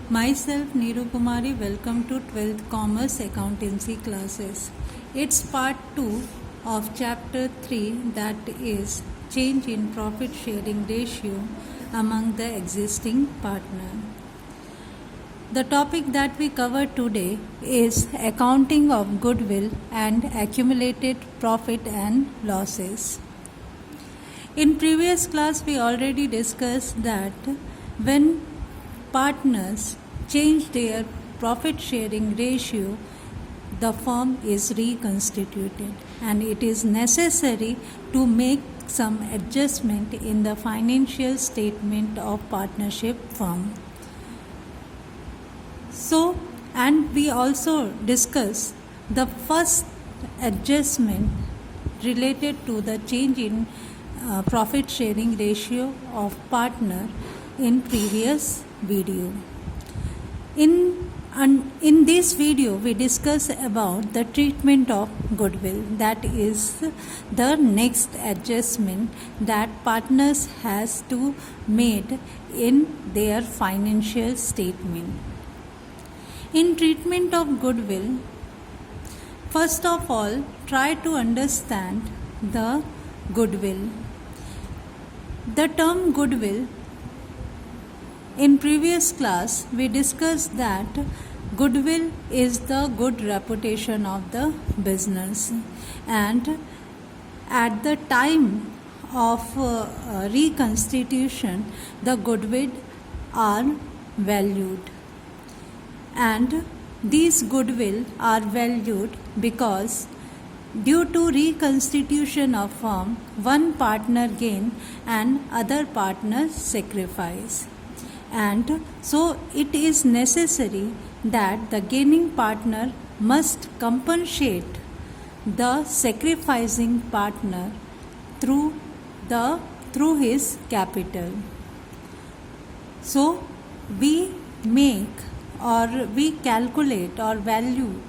Myself Neeru Kumari, welcome to 12th Commerce Accountancy classes. It's part 2 of chapter 3, that is change in profit sharing ratio among the existing partner. The topic that we cover today is accounting of goodwill and accumulated profit and losses. In previous class we already discussed that when partners change their profit sharing ratio, the firm is reconstituted and it is necessary to make some adjustment in the financial statement of partnership firm. So, and we also discuss the first adjustment related to the change in profit sharing ratio of partner in previous video. In this video we discuss about the treatment of goodwill, that is the next adjustment that partners has to made in their financial statement. In treatment of goodwill, first of all try to understand the goodwill. The term goodwill, in previous class we discussed that goodwill is the good reputation of the business, and at the time of reconstitution the goodwill are valued, and these goodwill are valued because due to reconstitution of firm, one partner gain and other partner sacrifice, and so it is necessary that the gaining partner must compensate the sacrificing partner through his capital. So we make or we calculate or value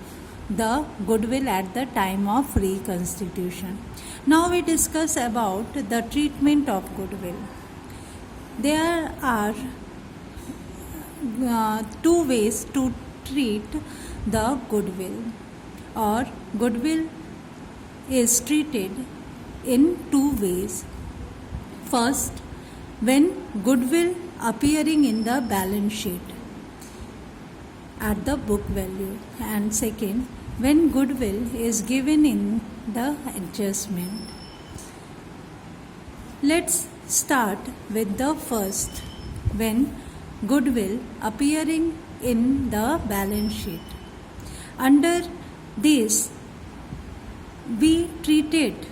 the goodwill at the time of reconstitution. Now we discuss about the treatment of goodwill. There are two ways to treat the goodwill, or goodwill is treated in two ways. First, when goodwill appearing in the balance sheet at the book value, and second, when goodwill is given in the adjustment. Let's start with the first, when goodwill appearing in the balance sheet. Under this we treat it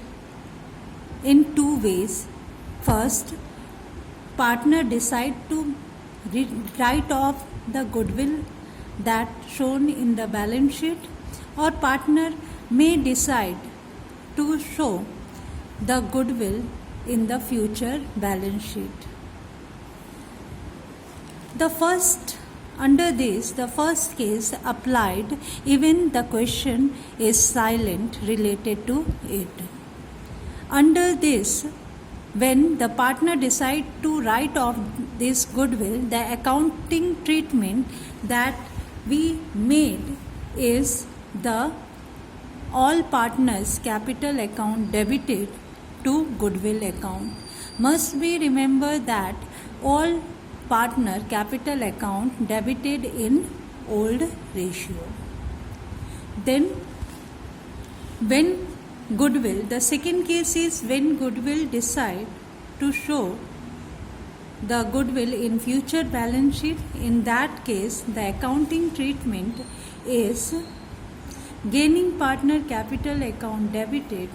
in two ways. First, partner decide to write off the goodwill that shown in the balance sheet, or partner may decide to show the goodwill in the future balance sheet. Under this, the first case applied, even the question is silent related to it. Under this, when the partner decide to write off this goodwill, the accounting treatment that we made is the all partners capital account debited to goodwill account. Must be remember that all partner capital account debited in old ratio. Then when goodwill, the second case is when goodwill decide to show the goodwill in future balance sheet. In that case the accounting treatment is gaining partner capital account debited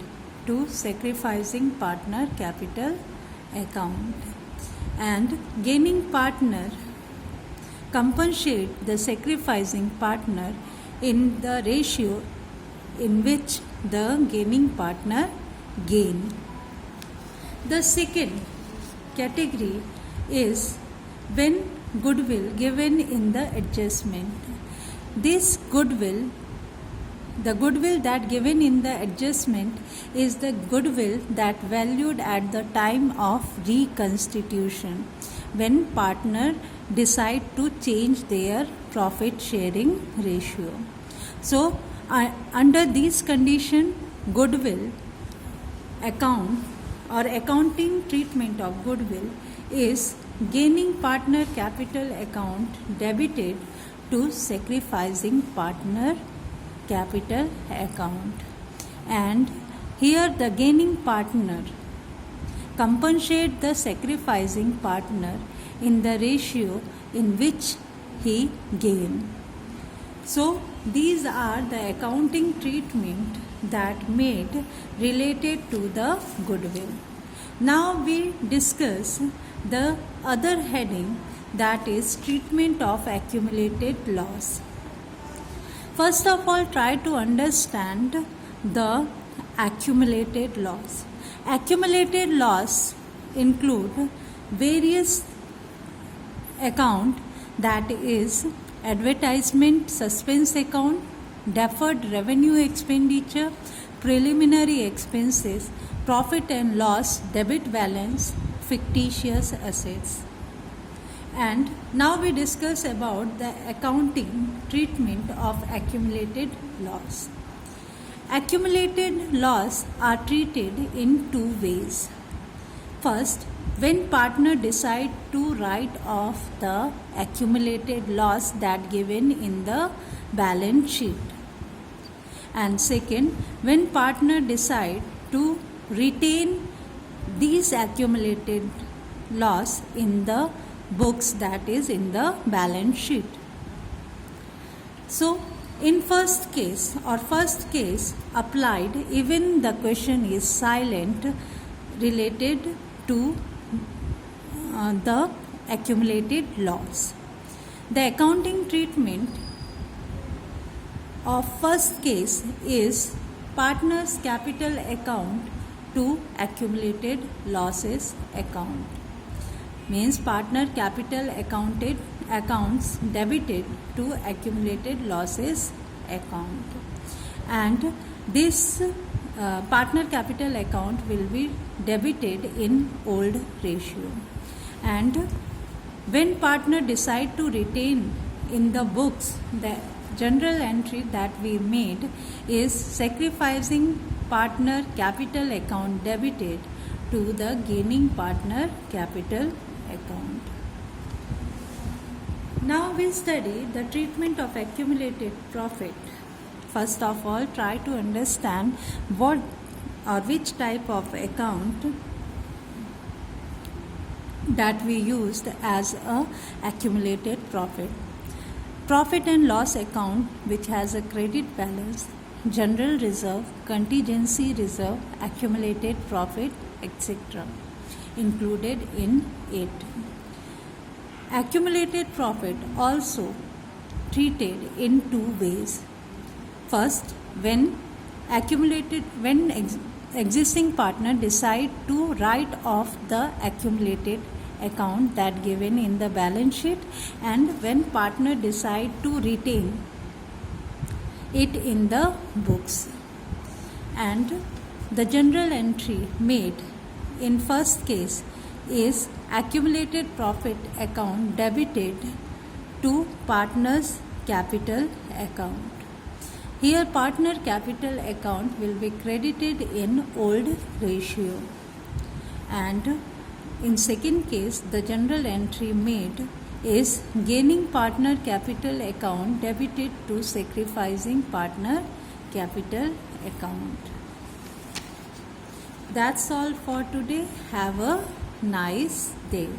to sacrificing partner capital account, and gaining partner compensate the sacrificing partner in the ratio in which the gaining partner gain. The second category is when goodwill given in the adjustment. This goodwill, the goodwill that given in the adjustment is the goodwill that valued at the time of reconstitution. when partner decide to change their profit sharing ratio. So under these condition, goodwill account or accounting treatment of goodwill is gaining partner capital account debited to sacrificing partner capital account. And here the gaining partner compensate the sacrificing partner in the ratio in which he gained. So these are the accounting treatment that made related to the goodwill. Now we discuss the other heading, that is treatment of accumulated loss. First of all, try to understand the accumulated loss. Accumulated loss include various account, that is advertisement suspense account, deferred revenue expenditure, preliminary expenses, profit and loss debit balance, fictitious assets. And now we discuss about the accounting treatment of accumulated loss. Accumulated loss are treated in two ways. First, when partner decide to write off the accumulated loss that given in the balance sheet. And second, when partner decide to retain these accumulated loss in the books, that is in the balance sheet. So in first case applied, even the question is silent related to the accumulated loss. The accounting treatment of first case is partner's capital account to accumulated losses account. Means partner capital accounts debited to accumulated losses account. And this partner capital account will be debited in old ratio. And when partner decide to retain in the books, the general entry that we made is sacrificing partner capital account debited to the gaining partner capital account. Now we study the treatment of accumulated profit. First of all, try to understand what or which type of account that we used as a accumulated profit. Profit and loss account, which has a credit balance, general reserve, contingency reserve, accumulated profit, etc. included in it. Accumulated profit also treated in two ways. First, when existing partner decide to write off the accumulated account that given in the balance sheet, and when partner decide to retain it in the books. And the general entry made in first case is accumulated profit account debited to partner's capital account. Here partner capital account will be credited in old ratio. And in second case, the general entry made is gaining partner capital account debited to sacrificing partner capital account. That's all for today. Have a nice day.